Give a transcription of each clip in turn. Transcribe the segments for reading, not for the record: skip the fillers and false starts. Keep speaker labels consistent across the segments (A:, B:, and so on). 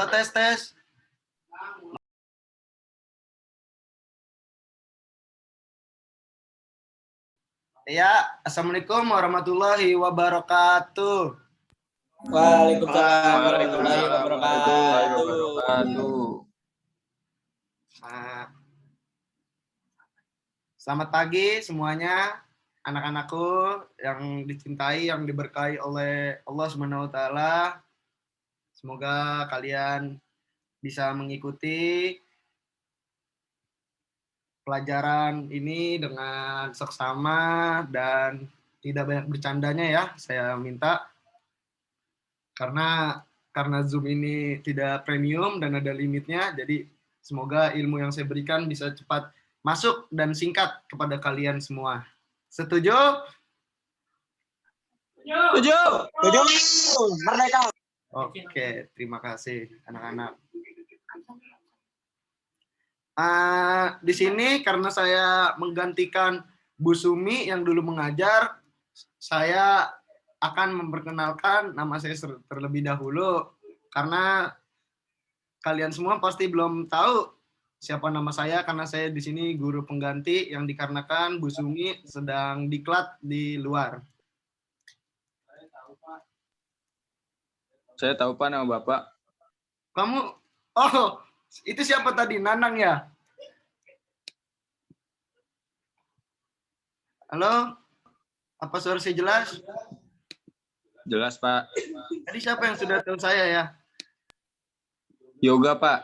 A: Halo, tes, tes. Ya, Assalamualaikum warahmatullahi wabarakatuh.
B: Waalaikumsalam warahmatullahi wabarakatuh.
A: Selamat pagi semuanya, anak-anakku yang dicintai, yang diberkahi oleh Allah Subhanahu wa Ta'ala. Semoga kalian bisa mengikuti pelajaran ini dengan seksama dan tidak banyak bercandanya ya, saya minta. Karena Zoom ini tidak premium dan ada limitnya, jadi semoga ilmu yang saya berikan bisa cepat masuk dan singkat kepada kalian semua. Setuju?
B: Setuju. Merdeka.
A: Oke, terima kasih anak-anak. Di sini karena saya menggantikan Bu Sumi yang dulu mengajar, saya akan memperkenalkan nama saya terlebih dahulu karena kalian semua pasti belum tahu siapa nama saya karena saya di sini guru pengganti yang dikarenakan Bu Sumi sedang diklat di luar.
C: Saya tahu Pak nama Bapak.
A: Kamu, oh itu siapa tadi? Nanang ya? Halo? Apa suara saya jelas?
C: Jelas Pak.
A: Tadi siapa yang sudah tahu saya ya?
C: Yoga Pak.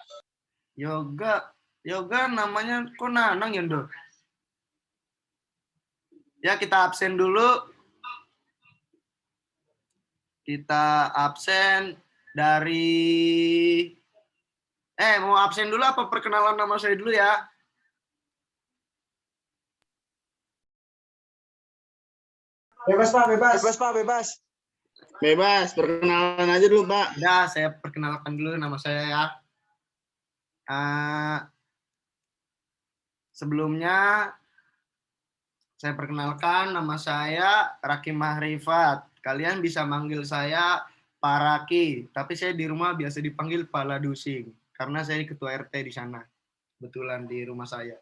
A: Yoga namanya kok Nanang ya, Ndor? Ya, kita absen dulu. Kita absen dari... mau absen dulu apa perkenalan nama saya dulu ya?
B: Bebas Pak, bebas.
D: Bebas, perkenalan aja dulu Pak.
A: Ya, saya perkenalkan dulu nama saya ya. Sebelumnya, saya perkenalkan nama saya Raki Mahrifat. Kalian bisa manggil saya Pak Raki, tapi saya di rumah biasa dipanggil Pala Dusing, karena saya ketua RT di sana. Kebetulan di rumah saya.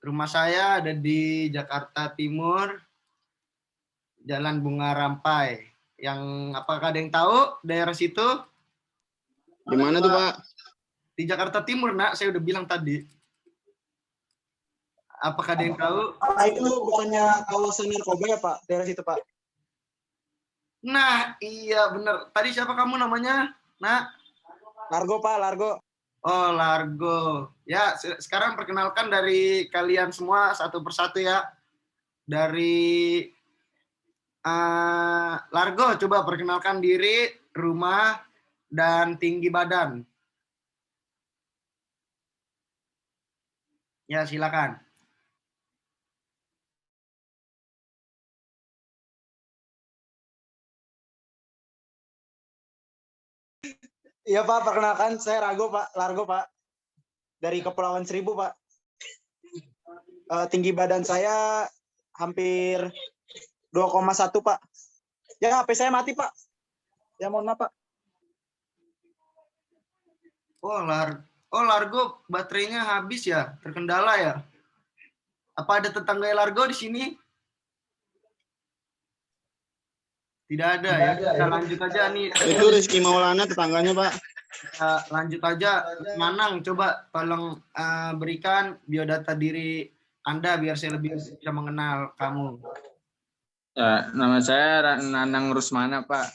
A: Rumah saya ada di Jakarta Timur, Jalan Bunga Rampai. Apakah ada yang tahu daerah situ?
D: Di mana tuh Pak?
A: Di Jakarta Timur, Nak. Saya udah bilang tadi. Apakah ada yang tahu?
B: Itu bukannya kawasan narkoba ya Pak? Daerah situ Pak?
A: Nah, iya bener. Tadi siapa kamu namanya? Nak?
B: Largo Pak, Largo.
A: Oh, Largo. Ya, sekarang perkenalkan dari kalian semua satu persatu ya. Dari Largo, coba perkenalkan diri, rumah, dan tinggi badan. Ya, silakan.
B: Iya Pak, perkenalkan saya Largo Pak. Dari Kepulauan Seribu Pak. Tinggi badan saya hampir 2,1 Pak. Ya HP saya mati Pak. Ya mohon maaf Pak.
A: Oh, Largo baterainya habis ya, terkendala ya. Apa ada tetangga Largo di sini? Tidak ada ya. Kita lanjut aja nih.
D: Itu Rizky Maulana tetangganya Pak.
A: Lanjut aja. Nanang, coba tolong berikan biodata diri Anda biar saya lebih bisa mengenal kamu.
C: Ya, nama saya Nanang Rusmana Pak.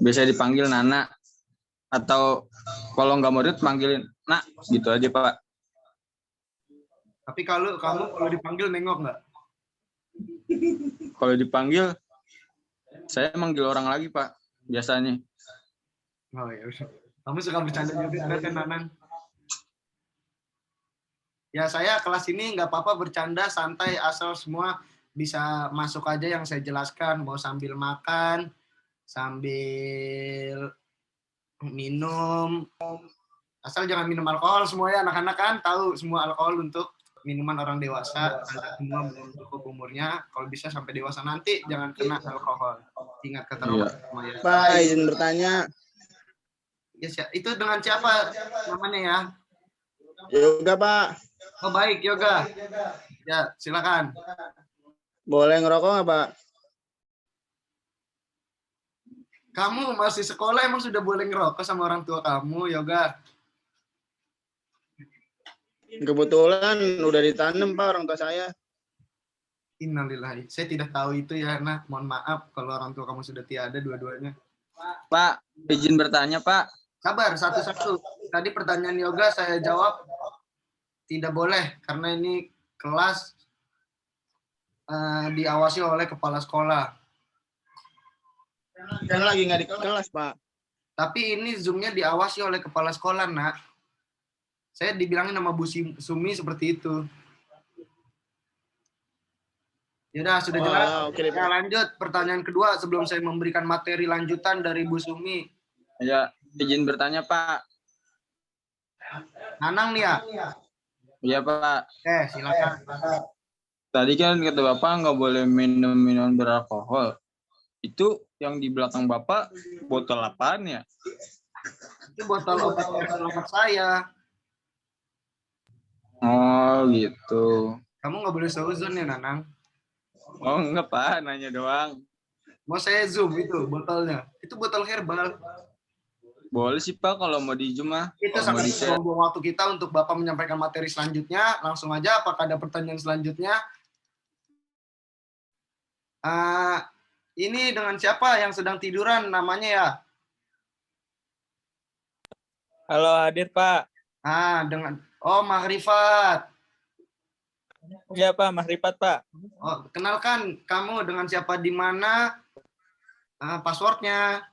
C: Biasa dipanggil Nana. Atau kalau nggak mau panggilin Nak, gitu aja Pak.
A: Tapi kamu kalau dipanggil nengok nggak?
C: Kalau dipanggil, saya manggil orang lagi Pak, biasanya.
A: Oh ya, kamu suka bercanda juga kan Nanang? Ya saya kelas ini nggak apa-apa bercanda santai asal semua bisa masuk aja yang saya jelaskan, mau sambil makan, sambil minum, asal jangan minum alkohol semua ya anak-anak kan tahu semua alkohol untuk minuman orang dewasa, Anda semua belum cukup umurnya, kalau bisa sampai dewasa nanti jangan kena alkohol. Ingat kata Rasulullah.
D: Pak, izin bertanya.
A: Itu dengan siapa namanya ya?
D: Yoga, Pak.
A: Oh baik, Yoga. Ya, silakan.
D: Boleh ngerokok nggak, Pak?
A: Kamu masih sekolah emang sudah boleh ngerokok sama orang tua kamu, Yoga?
D: Kebetulan udah ditanam, Pak, orang tua saya.
A: Innalillahi. Saya tidak tahu itu ya, nah mohon maaf kalau orang tua kamu sudah tiada dua-duanya.
C: Pak, izin bertanya, Pak.
A: Sabar, satu-satu. Tadi pertanyaan Yoga saya jawab tidak boleh karena ini kelas diawasi oleh kepala sekolah.
D: Kan lagi nggak di kelas, Pak.
A: Tapi ini Zoom-nya diawasi oleh kepala sekolah, nak. Saya dibilangin nama Bu Sumi seperti itu. Yaudah, sudah jelas.
D: Oke,
A: Ya,
D: Pak.
A: lanjut. Pertanyaan kedua sebelum saya memberikan materi lanjutan dari Bu Sumi.
C: Ya, izin bertanya, Pak.
A: Nanang nih ya?
C: Iya, Pak.
A: Silakan.
C: Tadi kan kata Bapak nggak boleh minum minuman beralkohol. Itu yang di belakang Bapak botol apaan ya?
A: Itu botol obat saya.
C: Oh, gitu.
A: Kamu nggak boleh seuzon ya, Nanang.
C: Oh, enggak, Pak. Nanya doang.
A: Mau saya zoom itu botolnya. Itu botol herbal.
C: Boleh sih, Pak, kalau mau di Zoom mah.
A: Itu
C: Kalau mau
A: sangat
C: di-share.
A: buang waktu kita untuk Bapak menyampaikan materi selanjutnya. Langsung aja, apakah ada pertanyaan selanjutnya? Ini dengan siapa yang sedang tiduran namanya ya?
E: Halo, hadir Pak.
A: Dengan Mahrifat.
E: Iya Pak, Mahrifat Pak.
A: Oh, kenalkan kamu dengan siapa di mana? Passwordnya.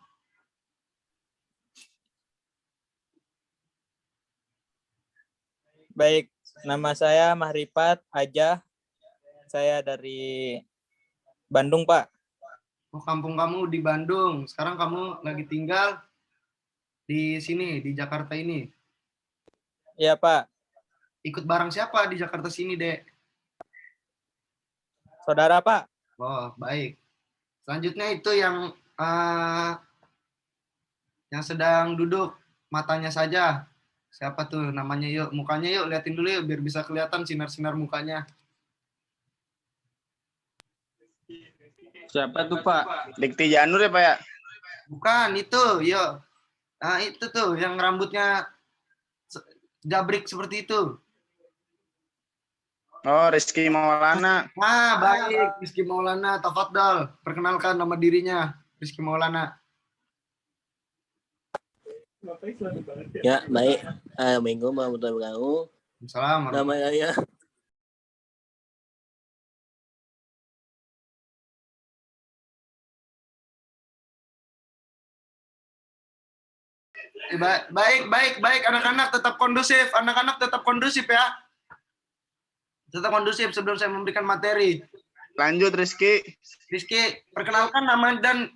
E: Baik, nama saya Mahrifat Aja. Saya dari Bandung Pak.
A: Oh, kampung kamu di Bandung. Sekarang kamu lagi tinggal di sini, di Jakarta ini.
E: Iya Pak.
A: Ikut bareng siapa di Jakarta sini, Dek?
E: Saudara Pak.
A: Oh, baik. Selanjutnya itu yang sedang duduk, matanya saja. Siapa tuh namanya? Yuk, mukanya yuk, liatin dulu yuk, biar bisa kelihatan sinar-sinar mukanya.
C: Siapa tuh, Pak?
D: Dikti Janur ya, Pak ya?
A: Bukan, itu, yuk. Itu tuh, yang rambutnya jabrik seperti itu.
D: Oh, Rizky Maulana.
A: Baik, Rizky Maulana, tafadhal. Perkenalkan nama dirinya, Rizky Maulana.
F: Ya, baik. Assalamualaikum warahmatullahi wabarakatuh.
A: Assalamualaikum.
F: Nama saya
A: Baik, anak-anak tetap kondusif ya. Tetap kondusif sebelum saya memberikan materi.
D: Lanjut, Rizky.
A: Rizky, perkenalkan nama dan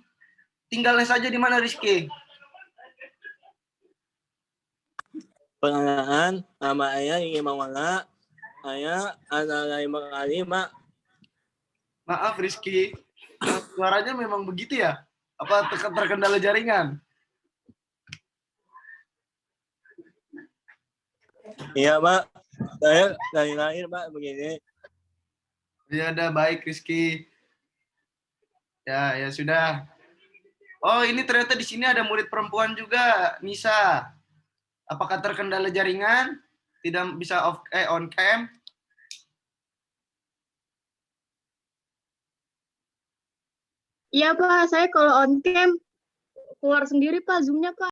A: tinggalnya saja di mana, Rizky?
F: pengenalan. Nama saya ingin Maulana. Saya adalah 5 kali, Mak.
A: Maaf, Rizky. Suaranya memang begitu ya? Apa terkendala jaringan?
F: Iya, Mak. Saya dari lahir, Pak, begini.
A: Ya udah, baik, Rizky. Ya sudah. Oh, ini ternyata di sini ada murid perempuan juga, Nisa. Apakah terkendala jaringan? Tidak bisa on cam?
G: Iya Pak, saya kalau on cam keluar sendiri Pak, Zoom-nya Pak.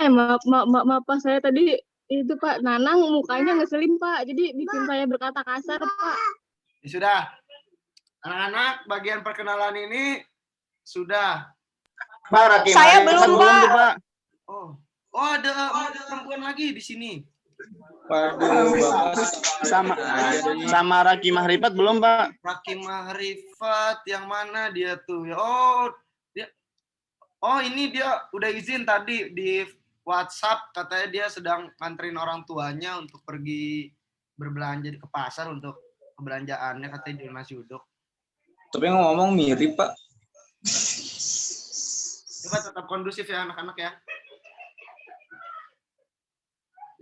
G: Maaf Pak, saya tadi itu Pak, Nanang mukanya ngeselin Pak, jadi bikin saya berkata kasar Pak.
A: Ya sudah. Anak-anak, bagian perkenalan ini sudah.
D: Pak, Raki
H: Saya
D: Mahrifat
H: belum,
D: tuh, Pak.
A: Oh, ada perempuan lagi di sini.
C: Waduh, Bapak.
D: Sama Raki Mahrifat belum, Pak?
A: Raki Mahrifat yang mana dia tuh? Oh, ini dia udah izin tadi di WhatsApp katanya dia sedang nganterin orang tuanya untuk pergi berbelanja ke pasar untuk kebelanjaannya, katanya di Mas Yudok.
C: Tapi ngomong mirip, Pak.
A: Coba tetap kondusif ya anak-anak ya.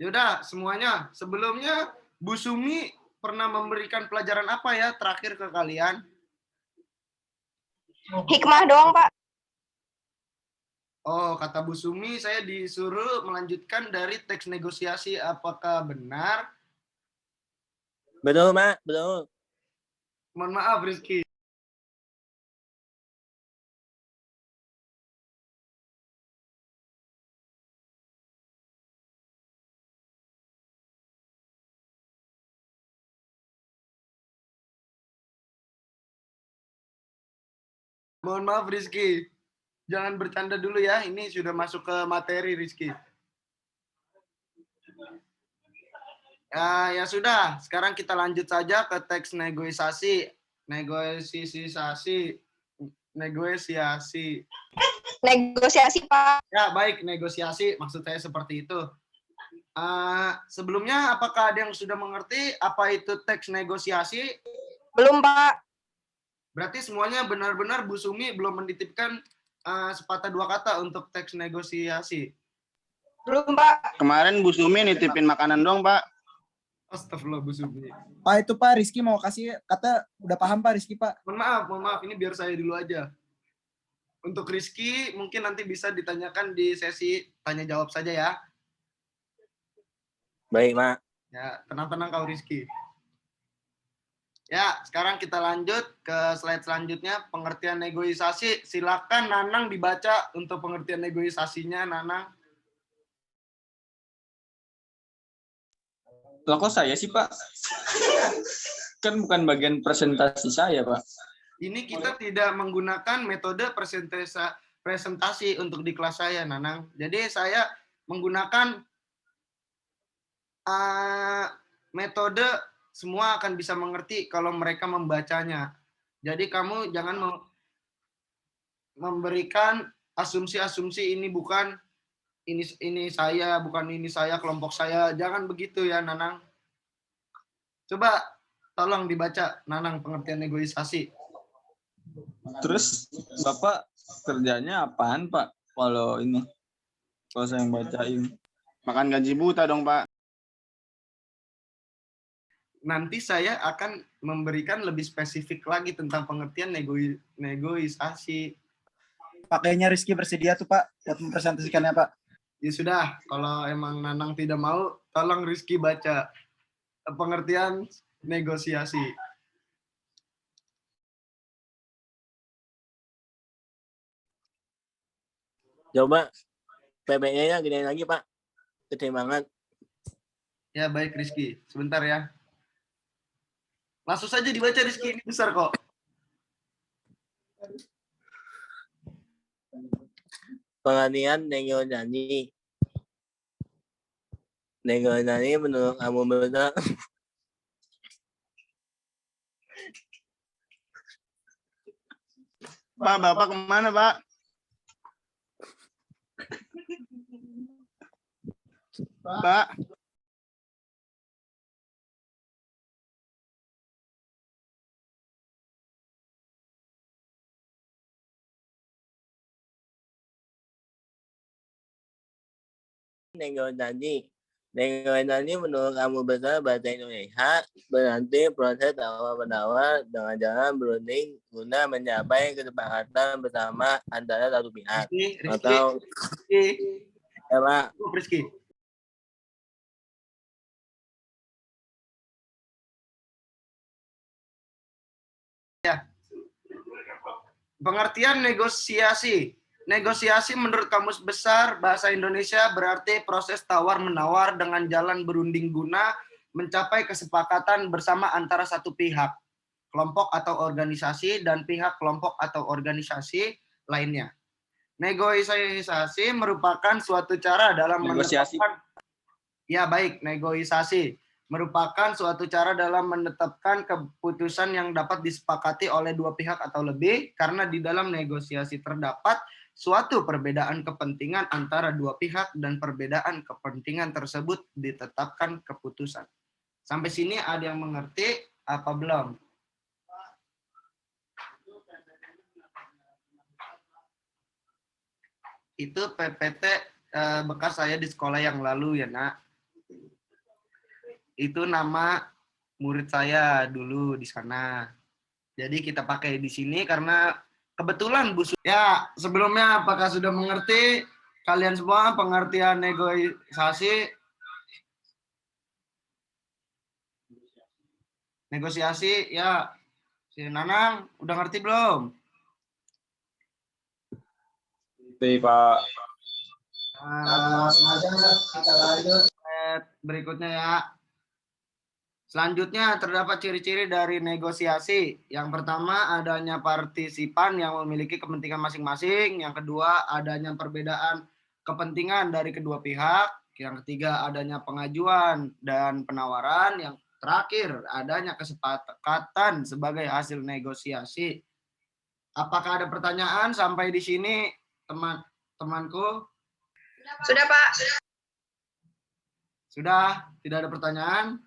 A: Yaudah semuanya, sebelumnya Bu Sumi pernah memberikan pelajaran apa ya terakhir ke kalian?
H: Hikmah doang, Pak.
A: Oh, kata Bu Sumi saya disuruh melanjutkan dari teks negosiasi. Apakah benar?
F: Betul, Mak. Betul.
A: Mohon maaf Rizky. Mohon maaf Rizky. Jangan bercanda dulu ya. Ini sudah masuk ke materi Rizky. Ya sudah, sekarang kita lanjut saja ke teks negosiasi. Negosiasi.
H: Negosiasi, Pak.
A: Ya, baik, negosiasi. Maksud saya seperti itu. Sebelumnya, apakah ada yang sudah mengerti apa itu teks negosiasi?
H: Belum, Pak.
A: Berarti semuanya benar-benar Bu Sumi belum menitipkan sepatah dua kata untuk teks negosiasi.
H: Belum, Pak.
D: Kemarin Bu Sumi nitipin makanan doang, Pak.
A: Astagfirullah Bu Sumi.
B: Pak, itu Pak Rizky mau kasih kata udah paham Pak Rizky, Pak.
A: Mohon maaf. Ini biar saya dulu aja. Untuk Rizky mungkin nanti bisa ditanyakan di sesi tanya jawab saja ya.
F: Baik, Mak.
A: Ya, tenang-tenang kau Rizky. Ya, sekarang kita lanjut ke slide selanjutnya, pengertian negosiasi. Silakan Nanang dibaca untuk pengertian negosiasinya, Nanang.
C: Loh kok saya sih, Pak? Kan bukan bagian presentasi saya, Pak.
A: Ini kita tidak menggunakan metode presentasi untuk di kelas saya, Nanang. Jadi saya menggunakan metode semua akan bisa mengerti kalau mereka membacanya. Jadi kamu jangan memberikan asumsi-asumsi ini bukan ini saya, bukan ini saya, kelompok saya. Jangan begitu ya, Nanang. Coba tolong dibaca, Nanang, pengertian negosiasi.
C: Terus Bapak kerjanya apaan, Pak? Kalau saya yang bacain.
D: Makan gaji buta dong, Pak.
A: Nanti saya akan memberikan lebih spesifik lagi tentang pengertian negosiasi.
B: Pakainya Rizky bersedia tuh Pak buat mempresentasikannya Pak.
A: Ya sudah, kalau emang Nanang tidak mau, tolong Rizky baca pengertian negosiasi.
F: Coba PB-nya gedein lagi, Pak. Gede banget.
A: Ya baik Rizky, sebentar ya. Langsung saja dibaca Rizky, ini besar kok.
F: Pengertian negosiasi. Negosiasi menurut kamu benar.
D: Pak, Bapak kemana, Pak? Pak.
F: Negosiasi menurut kamu besar bahasa Indonesia berarti proses tawar-menawar dengan jalan berunding guna mencapai kesepakatan bersama antara satu pihak.
A: Rizky,
F: Atau ya, Pak.
A: Rizky. Ya. Pengertian negosiasi. Negosiasi menurut Kamus Besar Bahasa Indonesia berarti proses tawar-menawar dengan jalan berunding guna mencapai kesepakatan bersama antara satu pihak, kelompok atau organisasi, dan pihak kelompok atau organisasi lainnya. Negosiasi merupakan suatu cara dalam menetapkan negosiasi merupakan suatu cara dalam menetapkan keputusan yang dapat disepakati oleh dua pihak atau lebih, karena di dalam negosiasi terdapat suatu perbedaan kepentingan antara dua pihak dan perbedaan kepentingan tersebut ditetapkan keputusan. Sampai sini ada yang mengerti apa belum? Itu PPT bekas saya di sekolah yang lalu ya, Nak. Itu nama murid saya dulu di sana. Jadi kita pakai di sini karena kebetulan Bu ya, sebelumnya apakah sudah mengerti kalian semua pengertian negosiasi? Negosiasi ya. Si Nanang udah ngerti belum?
C: Ngerti, Pak.
A: Langsung aja kita lanjut berikutnya ya. Selanjutnya terdapat ciri-ciri dari negosiasi. Yang pertama adanya partisipan yang memiliki kepentingan masing-masing. Yang kedua adanya perbedaan kepentingan dari kedua pihak. Yang ketiga adanya pengajuan dan penawaran. Yang terakhir adanya kesepakatan sebagai hasil negosiasi. Apakah ada pertanyaan sampai di sini teman-temanku?
H: Sudah, Pak.
A: Sudah? Tidak ada pertanyaan?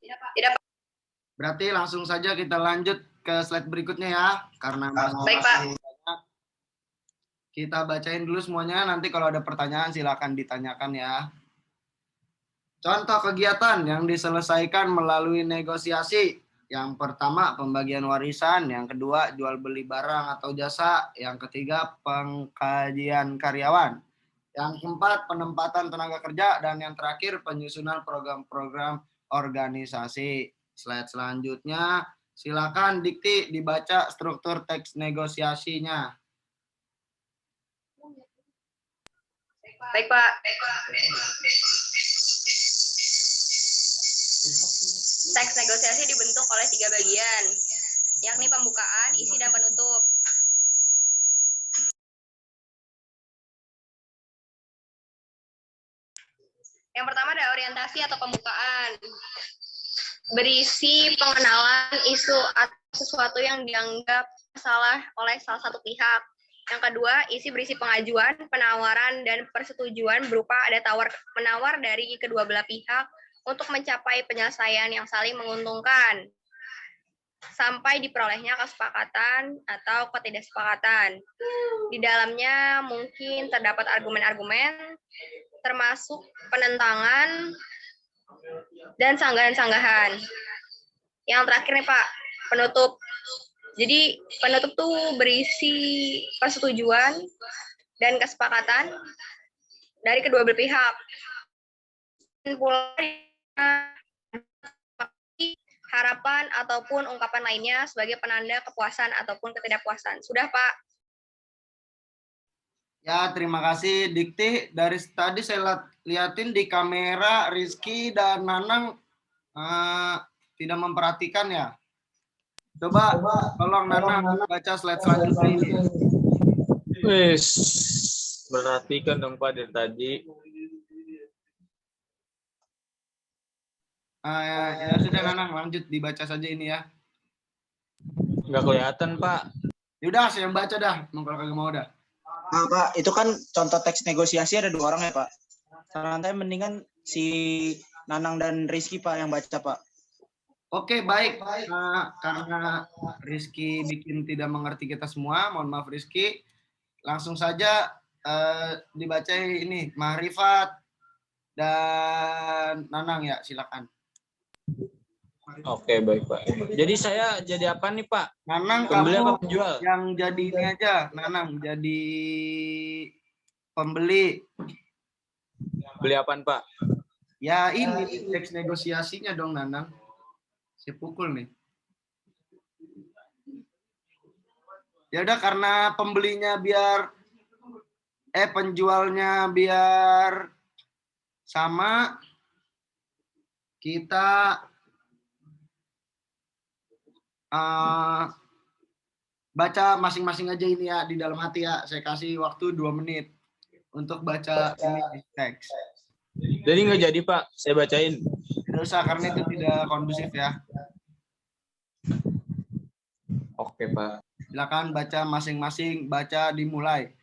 H: Tidak, Pak.
A: Berarti langsung saja kita lanjut ke slide berikutnya ya. Karena
H: Baik, Pak.
A: banyak. Kita bacain dulu semuanya. Nanti kalau ada pertanyaan silakan ditanyakan ya. Contoh kegiatan yang diselesaikan melalui negosiasi. Yang pertama pembagian warisan. Yang kedua jual beli barang atau jasa. Yang ketiga pengkajian karyawan. Yang keempat penempatan tenaga kerja. Dan yang terakhir penyusunan program-program organisasi. Slide selanjutnya, silakan Dikti dibaca struktur teks negosiasinya.
H: Baik, Pak. Teks negosiasi dibentuk oleh 3 bagian, yakni pembukaan, isi, dan penutup. Yang pertama ada orientasi atau pembukaan. Berisi pengenalan isu atau sesuatu yang dianggap salah oleh salah satu pihak. Yang kedua, isi berisi pengajuan, penawaran, dan persetujuan berupa ada tawar-menawar dari kedua belah pihak untuk mencapai penyelesaian yang saling menguntungkan sampai diperolehnya kesepakatan atau ketidaksepakatan. Di dalamnya mungkin terdapat argumen-argumen, termasuk penentangan dan sanggahan-sanggahan. Yang terakhir nih Pak, penutup. Jadi penutup tuh berisi persetujuan dan kesepakatan dari kedua belah pihak. Dan pula harapan ataupun ungkapan lainnya sebagai penanda kepuasan ataupun ketidakpuasan. Sudah Pak?
A: Ya, terima kasih Dikti. Dari tadi saya liatin di kamera Rizky dan Nanang tidak memperhatikan ya. Coba tolong Nanang baca slide selanjutnya ini.
C: Wis, perhatikan dong Pak dari tadi.
A: Ya sudah Nanang, lanjut dibaca saja ini ya.
C: Nggak kelihatan Pak.
A: Yaudah, saya yang baca dah. Kalau kagak mau dah.
B: Nah, Pak, itu kan contoh teks negosiasi ada 2 orang ya, Pak. Saran saya mendingan si Nanang dan Rizky, Pak, yang baca, Pak.
A: Oke, baik. Karena Rizky bikin tidak mengerti kita semua, mohon maaf Rizky. Langsung saja dibaca ini, Mahrifat dan Nanang ya, silakan.
C: Oke, baik Pak. Jadi saya jadi apa nih Pak?
A: Nanang,
C: Pembeli
A: kamu
C: apa penjual?
A: yang jadi ini aja, Nanang, jadi pembeli.
C: Beli apaan Pak?
A: Ya ini teks negosiasinya dong Nanang. Saya pukul nih. Ya udah, karena pembelinya biar penjualnya biar sama, kita baca masing-masing aja ini ya di dalam hati ya. Saya kasih waktu 2 menit untuk baca ini teks.
C: Jadi nggak jadi Pak, saya bacain.
A: Tidak usah karena itu tidak kondusif ya.
C: Oke Pak.
A: Silakan baca masing-masing, baca dimulai.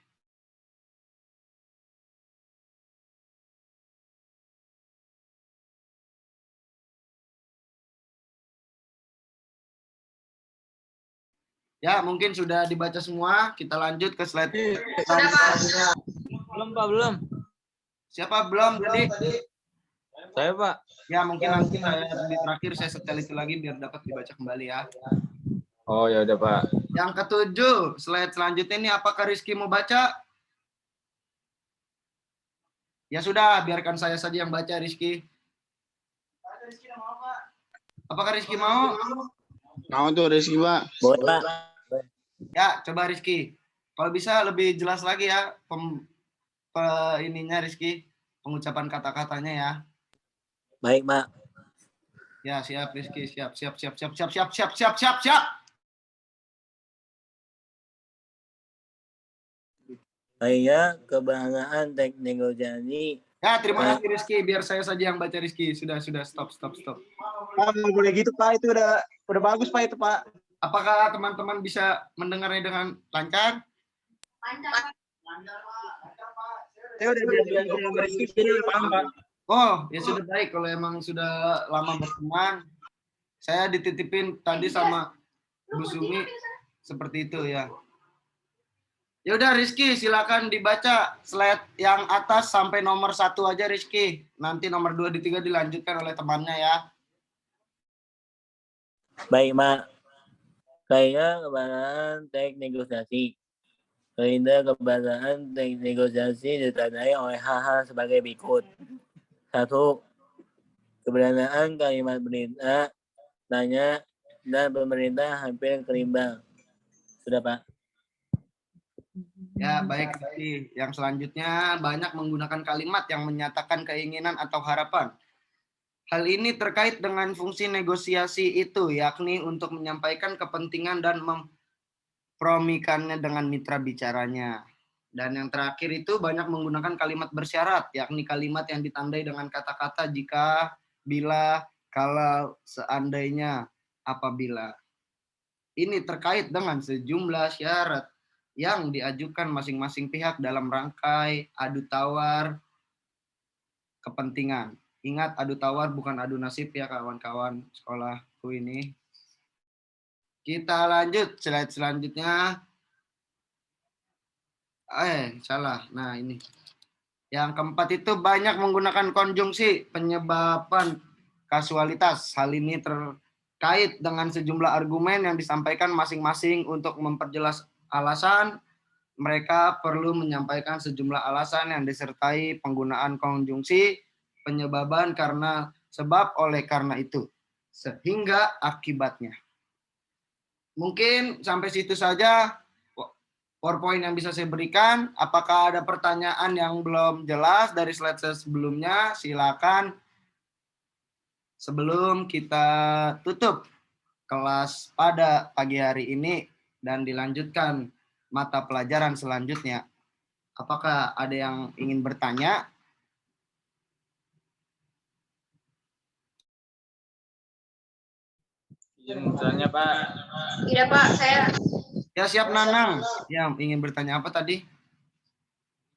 A: Ya, mungkin sudah dibaca semua. Kita lanjut ke slide.
H: Sudah, Pak.
E: Belum, Pak, belum.
A: Siapa belum tadi?
E: Saya, Pak.
A: Ya, mungkin nanti saya di terakhir saya setel itu lagi biar dapat dibaca kembali ya.
C: Oh ya udah Pak.
A: Yang ketujuh, slide selanjutnya ini apakah Rizky mau baca? Ya sudah, biarkan saya saja yang baca Rizky. Apakah Rizky mau?
D: Mau tuh Rizky, Pak.
F: Boleh, Pak.
A: Ya, coba Rizky. Kalau bisa lebih jelas lagi ya ininya Rizky, pengucapan kata-katanya ya.
F: Baik, Pak.
A: Ya, siap Rizky, siap.
F: Saya kebanggaan teknik negosiasi.
A: Ya, terima kasih Rizky. Biar saya saja yang baca Rizky. Sudah, stop.
B: Pak, nggak boleh gitu Pak, itu udah bagus Pak itu Pak.
A: Apakah teman-teman bisa mendengarnya dengan lancar?
B: Saya udah bilang sama Rizky, jadi paham Pak.
A: Oh, ya sudah baik kalau emang sudah lama berteman. Saya dititipin tadi sama Bu Sumi seperti itu ya. Ya udah Rizky, silakan dibaca slide yang atas sampai nomor 1 aja Rizky. Nanti nomor 2 di 3 dilanjutkan oleh temannya ya.
F: Baik, Pak. Saya kebanggaan teknik negosiasi. Perintah kebanggaan teknik negosiasi ditandai oleh hal-hal sebagai berikut. 1. Keberadaan kalimat perintah, tanya, dan pemerintah hampir berimbang. Sudah, Pak.
A: Ya, baik Rizky. Yang selanjutnya banyak menggunakan kalimat yang menyatakan keinginan atau harapan. Hal ini terkait dengan fungsi negosiasi itu, yakni untuk menyampaikan kepentingan dan mempromikannya dengan mitra bicaranya. Dan yang terakhir itu banyak menggunakan kalimat bersyarat, yakni kalimat yang ditandai dengan kata-kata jika, bila, kalau, seandainya, apabila. Ini terkait dengan sejumlah syarat yang diajukan masing-masing pihak dalam rangkai adu tawar kepentingan. Ingat, adu tawar bukan adu nasib ya kawan-kawan sekolahku ini. Kita lanjut slide selanjutnya. Salah. Nah, ini. Yang keempat itu banyak menggunakan konjungsi penyebaban kasualitas. Hal ini terkait dengan sejumlah argumen yang disampaikan masing-masing untuk memperjelas alasan. Mereka perlu menyampaikan sejumlah alasan yang disertai penggunaan konjungsi penyebaban karena sebab oleh karena itu sehingga akibatnya. Mungkin sampai situ saja PowerPoint yang bisa saya berikan. Apakah ada pertanyaan yang belum jelas dari slide sebelumnya? Silakan. Sebelum kita tutup kelas pada pagi hari ini dan dilanjutkan mata pelajaran selanjutnya. Apakah ada yang ingin bertanya?
C: Izin bertanya Pak.
H: Tidak, Pak. Saya
A: Ya, siap Nanang. Yang ingin bertanya apa tadi?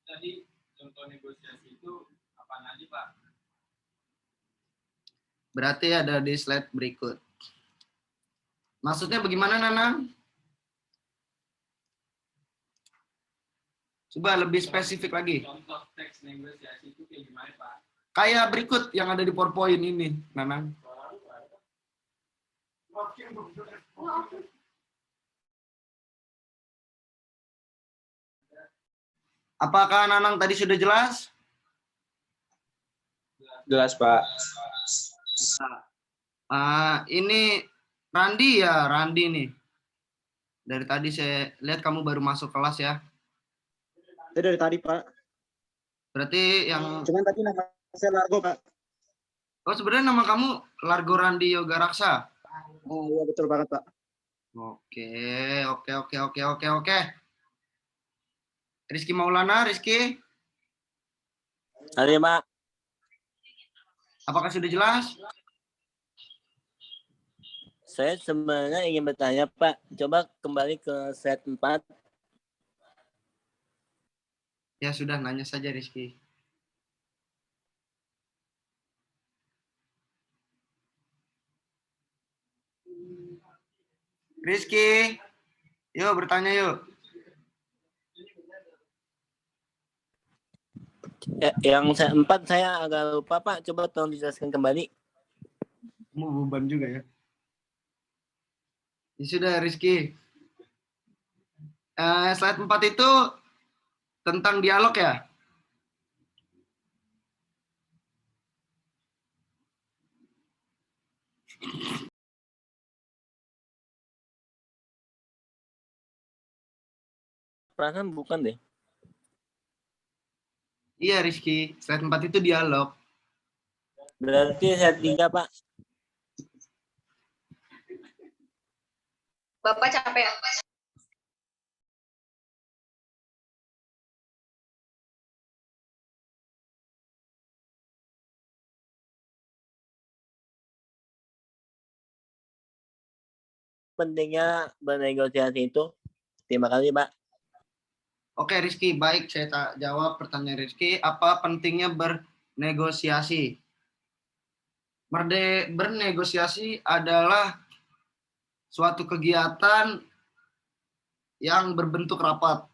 C: Tadi contoh negosiasi itu apa aja Pak?
A: Berarti ada di slide berikut. Maksudnya bagaimana Nanang? Coba lebih spesifik lagi.
C: Contoh teks negosiasi itu kayak gimana Pak?
A: Kayak berikut yang ada di PowerPoint ini, Nanang. Apakah Nanang tadi sudah jelas?
C: Jelas Pak.
A: Ini Randi ya, Randi nih. Dari tadi saya lihat kamu baru masuk kelas ya.
B: Itu dari tadi Pak.
A: Berarti yang
B: Cuman tadi nama saya Largo Pak.
A: oh sebenarnya nama kamu Largo Randi Yoga Raksa.
B: Oh iya betul banget Pak.
A: Oke. Rizky Maulana, Rizky,
F: Hari, Pak.
A: apakah sudah jelas?
F: Saya sebenarnya ingin bertanya, Pak. Coba kembali ke set 4.
A: Ya sudah, nanya saja Rizky. Rizky, Yuk bertanya yuk.
F: Yang keempat saya agak lupa Pak. Coba tolong dijelaskan kembali.
A: Mau beban juga ya. Ya sudah Rizky. Slide 4 itu tentang dialog ya.
F: Perasaan bukan deh.
A: Iya Rizky, slide 4 itu dialog.
F: Berarti saya 3 Pak.
H: Bapak capek.
F: Pentingnya bernegosiasi itu. Terima kasih Pak.
A: Oke Rizky, baik saya jawab pertanyaan Rizky. Apa pentingnya bernegosiasi? Bernegosiasi adalah suatu kegiatan yang berbentuk rapat.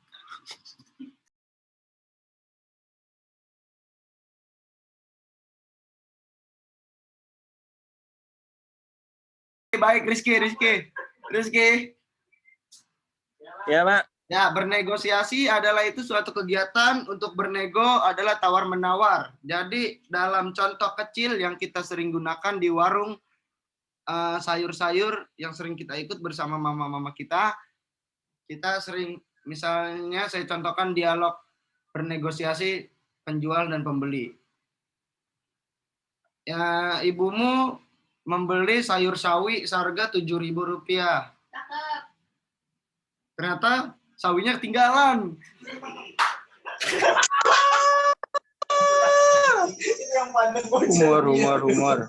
A: Baik Rizky.
F: Ya Pak.
A: Ya, bernegosiasi adalah itu suatu kegiatan untuk bernego adalah tawar-menawar. Jadi dalam contoh kecil yang kita sering gunakan di warung sayur-sayur yang sering kita ikut bersama mama-mama kita sering, misalnya saya contohkan dialog bernegosiasi penjual dan pembeli. Ya, ibumu membeli sayur sawi seharga Rp7.000. Ternyata sawinya ketinggalan.
C: Humor.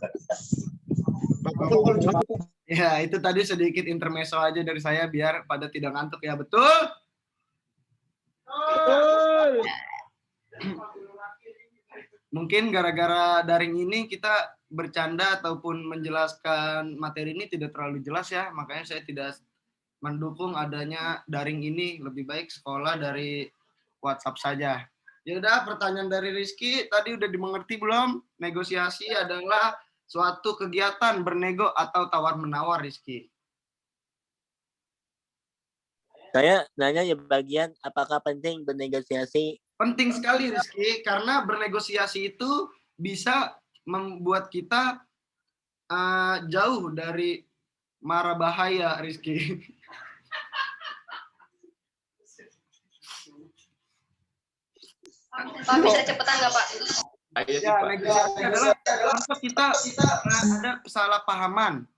A: Ya, itu tadi sedikit intermezzo aja dari saya biar pada tidak ngantuk ya, betul? Mungkin gara-gara daring ini kita bercanda ataupun menjelaskan materi ini tidak terlalu jelas ya, makanya saya tidak mendukung adanya daring ini. Lebih baik sekolah dari WhatsApp saja. Ya udah, pertanyaan dari Rizky tadi udah dimengerti belum? Negosiasi adalah suatu kegiatan bernego atau tawar-menawar, Rizky.
F: Saya nanya ya bagian apakah penting bernegosiasi.
A: Penting sekali, Rizky, karena bernegosiasi itu bisa membuat kita jauh dari mara bahaya, Rizky.
H: Pak bisa cepetan nggak Pak?
A: Ya, negosiasi adalah contoh kita ada kesalahpahaman.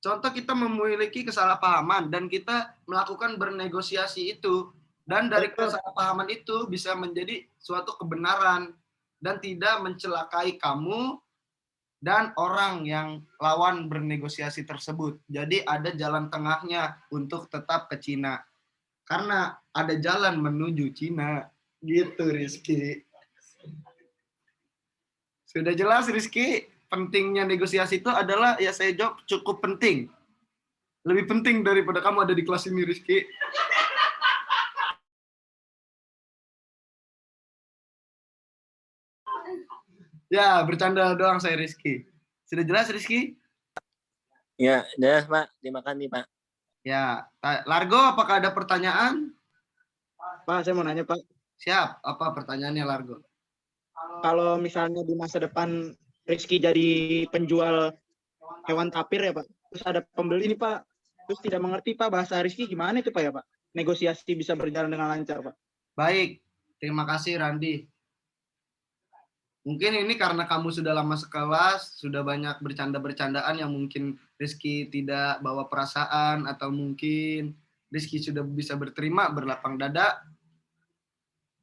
A: Contoh kita memiliki kesalahpahaman dan kita melakukan bernegosiasi itu, dan dari kesalahpahaman itu bisa menjadi suatu kebenaran dan tidak mencelakai kamu dan orang yang lawan bernegosiasi tersebut. Jadi ada jalan tengahnya untuk tetap ke Cina. Karena ada jalan menuju Cina. Gitu Rizky. Sudah jelas Rizky, pentingnya negosiasi itu adalah, ya saya jawab cukup penting. Lebih penting daripada kamu ada di kelas ini Rizky. Ya, bercanda doang saya Rizky. Sudah jelas Rizky?
F: Ya, jelas Pak. Terima kasih Pak.
A: Ya, Largo apakah ada pertanyaan?
B: Pak, saya mau nanya Pak.
A: Siap, apa pertanyaannya Largo?
B: Kalau misalnya di masa depan Rizky jadi penjual hewan tapir ya Pak, terus ada pembeli nih Pak, terus tidak mengerti Pak bahasa Rizky, gimana itu Pak ya Pak? Negosiasi bisa berjalan dengan lancar Pak.
A: Baik, terima kasih Randi. Mungkin ini karena kamu sudah lama sekelas, sudah banyak bercanda-bercandaan yang mungkin Rizky tidak bawa perasaan, atau mungkin Rizky sudah bisa berterima berlapang dada.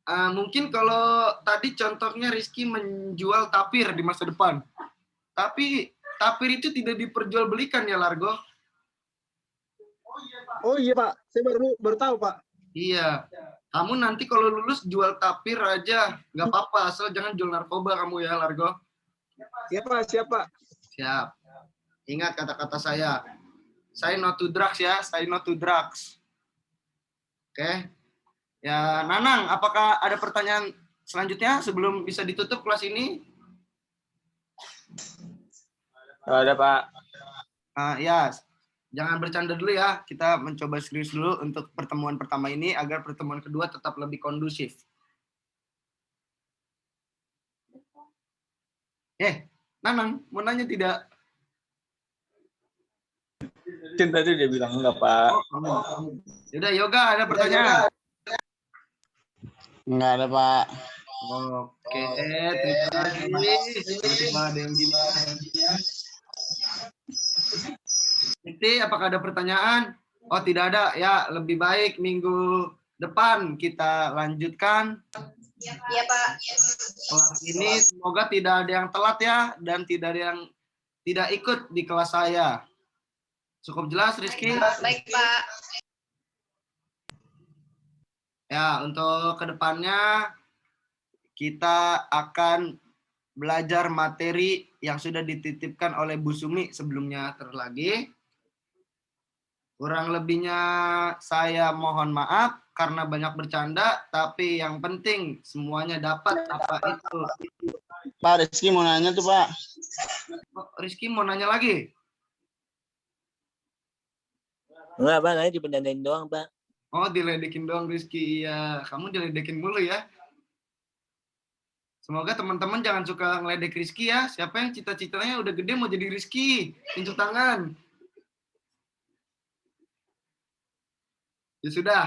A: Mungkin kalau tadi contohnya Rizky menjual tapir di masa depan. Tapi tapir itu tidak diperjualbelikan ya Largo?
B: Oh iya Pak, saya baru tahu Pak.
A: Iya. Kamu nanti kalau lulus jual tapir aja, nggak apa-apa, asal jangan jual narkoba kamu ya Largo.
B: Siapa?
A: Siap. Ingat kata-kata saya. Say no to drugs ya, say no to drugs. Oke. Ya, Nanang, apakah ada pertanyaan selanjutnya sebelum bisa ditutup kelas ini?
C: Kalau ada Pak.
A: Ya, jangan bercanda dulu ya. Kita mencoba serius dulu untuk pertemuan pertama ini agar pertemuan kedua tetap lebih kondusif. Nanang, mau nanya tidak?
C: Kan tadi dia bilang enggak Pak.
A: Yaudah, Yoga ada pertanyaan?
D: Enggak ada, Pak.
A: Oke, terima kasih. Tiba-tiba ada yang gini. Nanti apakah ada pertanyaan? Oh, tidak ada. Ya, lebih baik minggu depan kita lanjutkan
H: Iya, Pak.
A: kelas ini. Semoga tidak ada yang telat ya, dan tidak ada yang tidak ikut di kelas saya. Cukup jelas, Rizky?
H: Baik, Pak.
A: Ya, untuk kedepannya kita akan belajar materi yang sudah dititipkan oleh Bu Sumi sebelumnya terlagi. Kurang lebihnya saya mohon maaf karena banyak bercanda, tapi yang penting semuanya dapat apa itu.
D: Pak, Rizky mau nanya tuh, Pak.
A: Rizky mau nanya lagi?
F: Enggak, Pak, saya dipendandain doang, Pak.
A: Oh, diledekin doang Rizky. Iya, kamu diledekin mulu ya. Semoga teman-teman jangan suka ngeledek Rizky ya. Siapa yang cita-citanya udah gede mau jadi Rizky? Tunjuk tangan. Ya sudah,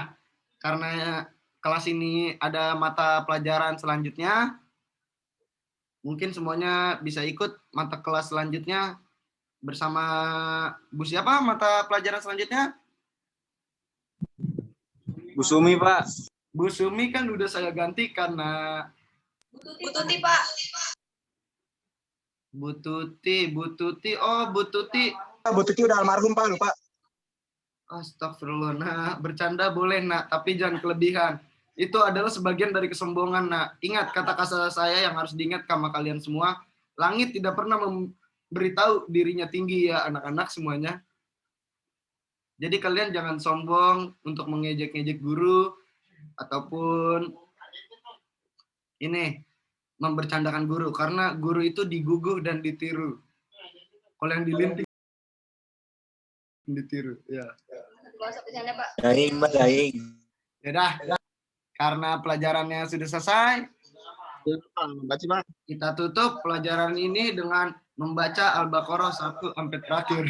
A: karena kelas ini ada mata pelajaran selanjutnya, mungkin semuanya bisa ikut mata kelas selanjutnya bersama Bu siapa mata pelajaran selanjutnya?
C: Bu Sumi Pak.
A: Bu Sumi kan udah saya ganti karena
H: Bu Tuti, Pak.
A: Bu Tuti. Oh, Bu Tuti.
B: Bu Tuti udah almarhum, Pak, lupa.
A: Astagfirullah, nak. Bercanda boleh, nak. Tapi jangan kelebihan. Itu adalah sebagian dari kesombongan, nak. Ingat kata-kata saya yang harus diingat sama kalian semua. Langit tidak pernah memberitahu dirinya tinggi ya, anak-anak semuanya. Jadi kalian jangan sombong untuk mengejek-ngejek guru. Ataupun ini, membercandakan guru. Karena guru itu diguguh dan ditiru. Kalau yang dilinting, ditiru. Ya.
H: Gak usah bercanda, Pak.
F: Garing, Pak, garing.
A: Yaudah, karena pelajarannya sudah selesai,
D: Baca, Pak.
A: kita tutup pelajaran ini dengan membaca Al-Baqarah 1 sampai terakhir.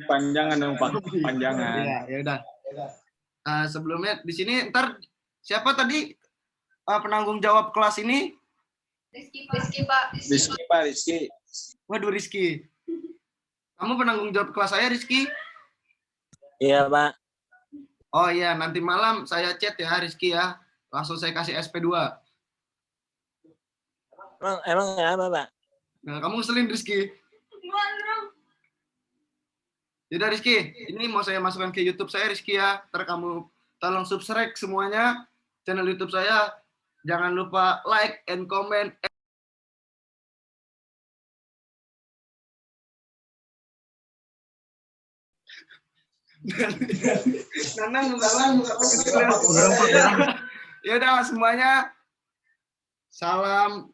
C: Panjangan dong Pak. Panjangan.
A: Ya, yaudah. Sebelumnya di sini ntar siapa tadi penanggung jawab kelas ini?
H: Rizky, Pak.
C: Rizky Pak, Rizky.
A: Waduh, Rizky. Kamu penanggung jawab kelas saya, Rizky?
F: Iya, Pak.
A: Oh iya, nanti malam saya chat ya, Rizky ya. Langsung saya kasih SP2.
F: Emang apa, Pak?
A: Nah, kamu ngeselin, Rizky. Yaudah, Rizky. Ini mau saya masukkan ke YouTube saya, Rizky ya. Ntar kamu tolong subscribe semuanya channel YouTube saya. Jangan lupa like and comment. Nanang, ya udah semuanya. Salam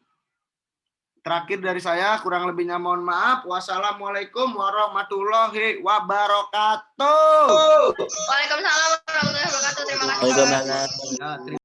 A: terakhir dari saya, kurang lebihnya mohon maaf. Wassalamualaikum warahmatullahi wabarakatuh.
H: Waalaikumsalam warahmatullahi wabarakatuh. Terima kasih, Pak.
F: Waalaikumsalam.
A: Ya, terima